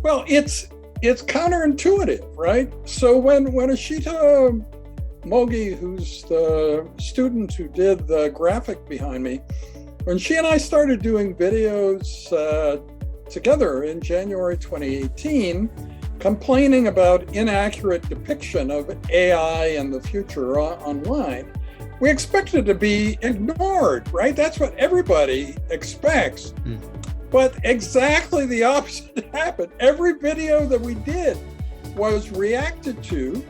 Well, it's counterintuitive, right? So when Ashita Mogi, who's the student who did the graphic behind me, when she and I started doing videos together in January 2018, complaining about inaccurate depiction of AI and the future online, we expected to be ignored, right? That's what everybody expects. But exactly the opposite happened. Every video that we did was reacted to,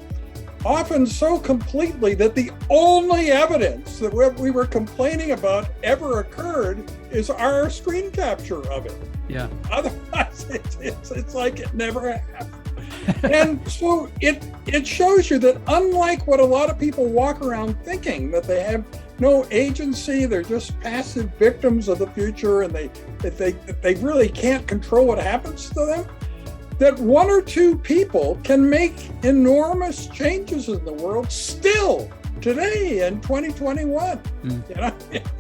often so completely that the only evidence that what we were complaining about ever occurred is our screen capture of it. Yeah. Otherwise, it's like it never happened. And so it shows you that unlike what a lot of people walk around thinking, that they have no agency, they're just passive victims of the future, and they really can't control what happens to them, that one or two people can make enormous changes in the world still today in 2021. You know,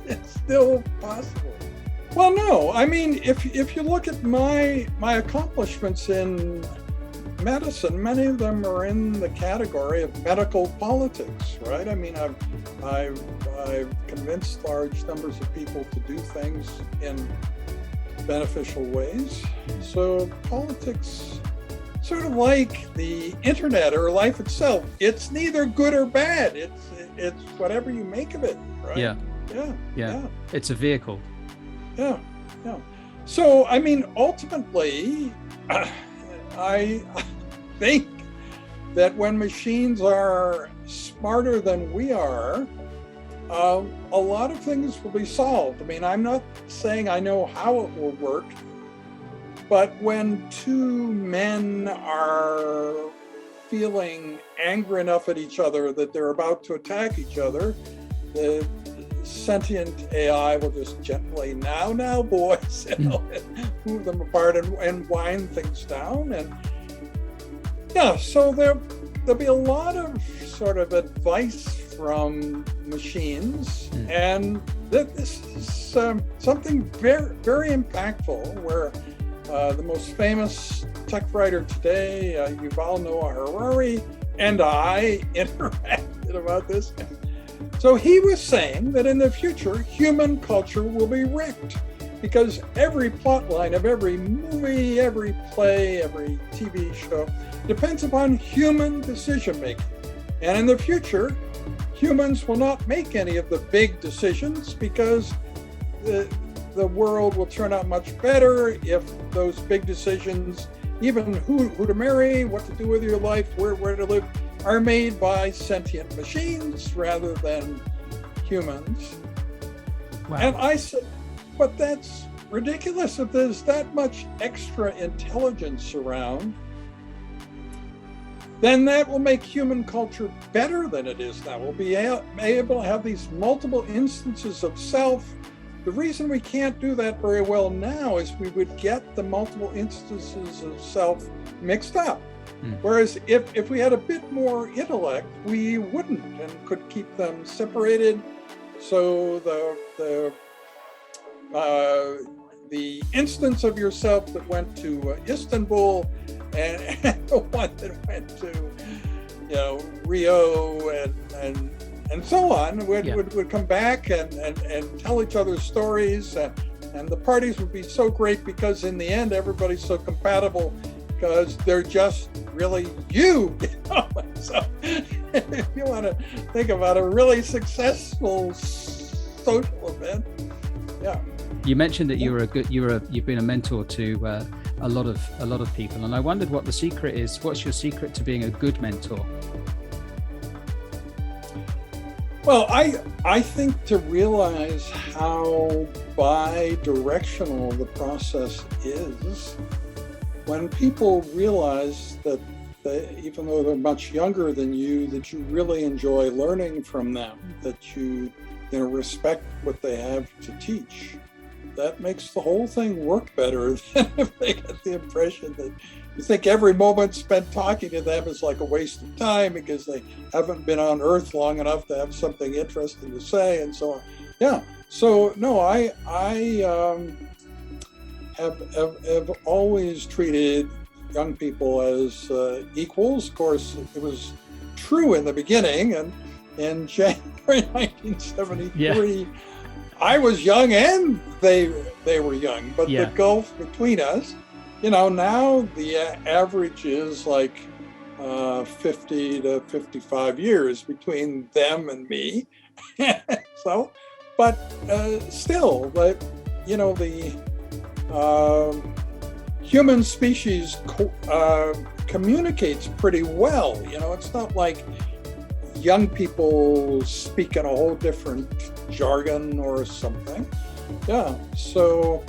it's still possible. Well, no, I mean, if you look at my accomplishments in medicine, many of them are in the category of medical politics, right? I mean, I've convinced large numbers of people to do things in beneficial ways. So politics, sort of like the internet or life itself, it's neither good or bad. It's whatever you make of it, right? Yeah. It's a vehicle. Yeah. So, I mean, ultimately, I think that when machines are smarter than we are, a lot of things will be solved. I mean, I'm not saying I know how it will work, but when two men are feeling angry enough at each other that they're about to attack each other, the sentient AI will just gently, now, boys, move them apart and wind things down. And yeah, so there'll be a lot of sort of advice from machines, and this is something very, very impactful, where the most famous tech writer today, Yuval Noah Harari, and I interacted about this. So he was saying that in the future, human culture will be wrecked, because every plot line of every movie, every play, every TV show depends upon human decision making. And in the future, humans will not make any of the big decisions, because the world will turn out much better if those big decisions, even who to marry, what to do with your life, where to live, are made by sentient machines rather than humans. Wow. And I said, but that's ridiculous. If there's that much extra intelligence around, then that will make human culture better than it is now. We'll be able to have these multiple instances of self. The reason we can't do that very well now is we would get the multiple instances of self mixed up. Whereas if we had a bit more intellect, we wouldn't, and could keep them separated. So the instance of yourself that went to Istanbul and the one that went to, Rio and so on would come back and tell each other stories, and the parties would be so great, because in the end everybody's so compatible, because they're just really you. So if you want to think about a really successful social event, yeah. You mentioned that you've been a mentor to a lot of people, and I wondered what the secret is. What's your secret to being a good mentor? Well, I think to realize how bi-directional the process is, when people realize that even though they're much younger than you, that you really enjoy learning from them, that you respect what they have to teach, that makes the whole thing work better than if they get the impression that you think every moment spent talking to them is like a waste of time because they haven't been on Earth long enough to have something interesting to say, and so on. Yeah. So no, I have always treated young people as equals. Of course, it was true in the beginning, and in January 1973, I was young and they were young, but the gulf between us, now the average is like 50 to 55 years between them and me. So, but still, the human species communicates pretty well. It's not like young people speak in a whole different jargon or something. Yeah. So,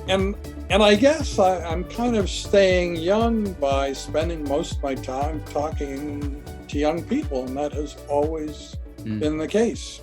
and I guess I'm kind of staying young by spending most of my time talking to young people, and that has always been the case.